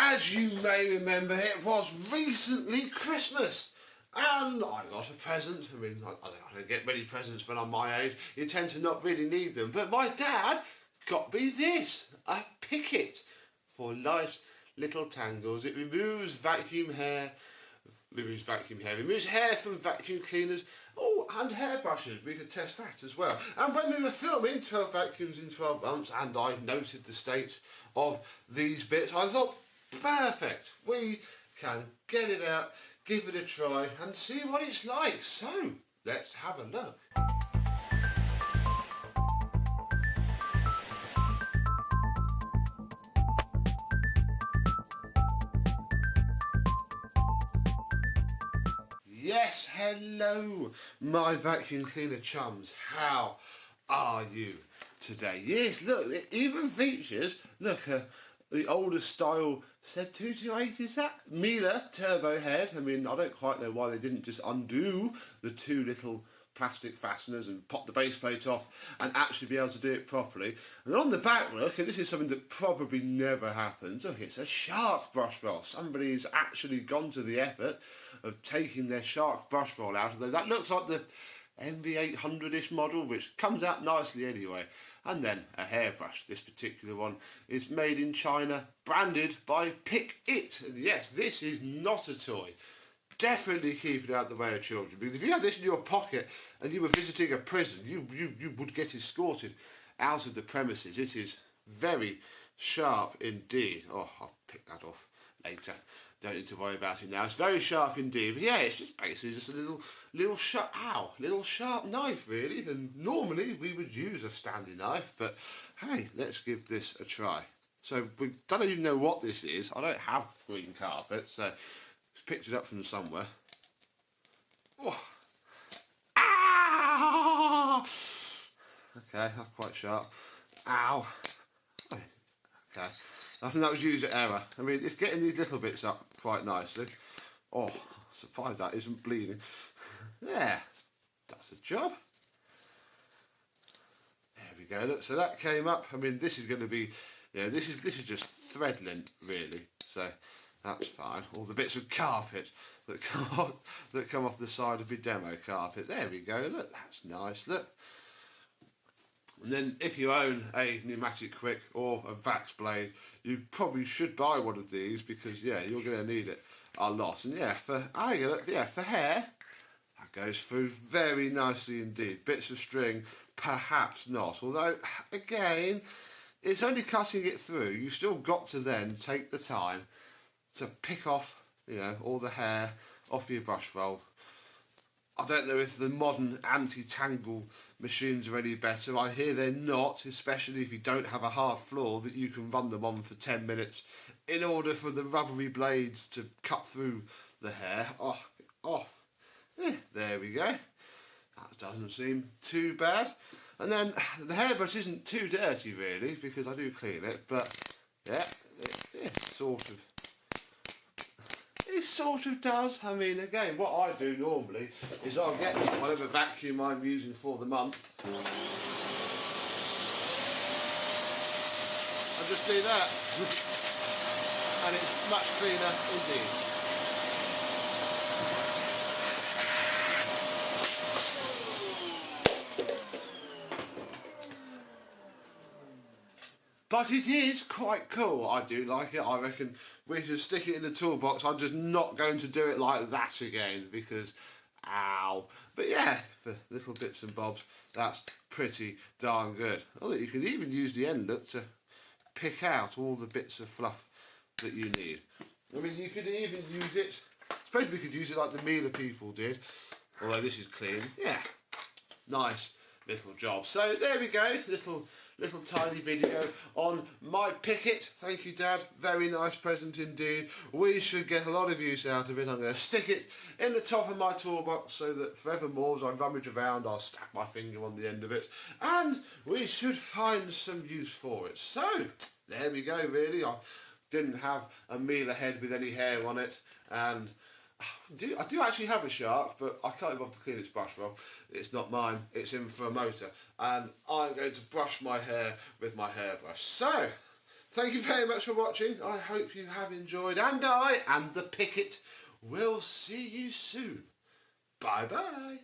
as you may remember, it was recently Christmas. And I got a present. I mean, I don't get many presents when I'm my age. You tend to not really need them. But my dad got me this, a Pikk-It for life's little tangles. It removes removes hair from vacuum cleaners. Oh, and hairbrushes. We could test that as well. And when we were filming 12 vacuums in 12 months, and I noted the state of these bits, I thought, perfect. We can get it out, give it a try, and see what it's like. So, let's have a look. Yes, hello, my vacuum cleaner chums. How are you today? Yes, look, it even features, the older style Seb 228, is that? Miele turbo head. I mean, I don't quite know why they didn't just undo the two little plastic fasteners and pop the base plate off and actually be able to do it properly. And on the back, look, and this is something that probably never happens, look, it's a shark brush roll. Somebody's actually gone to the effort of taking their shark brush roll out of there. That looks like the MV800-ish model, which comes out nicely anyway. And then a hairbrush. This particular one is made in China, branded by Pikk-It. And yes, this is not a toy. Definitely keep it out of the way of children, because if you had this in your pocket and you were visiting a prison, you would get escorted out of the premises. It is very sharp indeed. Oh, I'll pick that off later. Don't need to worry about it now. It's very sharp indeed. But yeah, it's just basically just a little sharp knife really. And normally we would use a Stanley knife, but hey, let's give this a try. So we don't even know what this is. I don't have green carpet, so picked it up from somewhere. Oh. Ah! Okay, that's quite sharp. Ow. Okay. I think that was user error. I mean, it's getting these little bits up quite nicely. Oh, surprised that isn't bleeding. Yeah, that's a job. There we go. Look, so that came up. I mean, this is going to be, this is just thread lint really. So that's fine. All the bits of carpet that come off the side of my demo carpet. There we go. Look, that's nice. Look. And then if you own a pneumatic quick or a Vax blade, you probably should buy one of these, because yeah, you're going to need it a lot. And yeah, for hair, that goes through very nicely indeed. Bits of string, perhaps not. Although again, it's only cutting it through. You've still got to then take the time to pick off, all the hair off your brush roll. I don't know if the modern anti-tangle machines are any better. I hear they're not, especially if you don't have a hard floor that you can run them on for 10 minutes in order for the rubbery blades to cut through the hair. Oh, off. Yeah, there we go. That doesn't seem too bad. And then the hairbrush isn't too dirty really, because I do clean it, but yeah, it sort of does. I mean, again, what I do normally is I'll get whatever vacuum I'm using for the month and just do that. And it's much cleaner indeed. But it is quite cool. I do like it. I reckon we should stick it in the toolbox. I'm just not going to do it like that again, because, ow. But yeah, for little bits and bobs, that's pretty darn good. Oh, you can even use the end look to pick out all the bits of fluff that you need. I mean, you could even use it, I suppose we could use it like the Miele people did, although this is clean. Yeah, nice little job. So there we go, little tiny video on my Pikk-It. Thank you, Dad. Very nice present indeed. We should get a lot of use out of it. I'm going to stick it in the top of my toolbox so that forevermore as I rummage around, I'll stack my finger on the end of it, and we should find some use for it. So there we go. Really, I didn't have a Miele head with any hair on it, and I do actually have a shark, but I can't bother to clean its brush roll. It's not mine, it's in for a motor, and I'm going to brush my hair with my hairbrush. So, Thank you very much for watching. I hope you have enjoyed, and I am the Pikk-It. Will see you soon. Bye bye.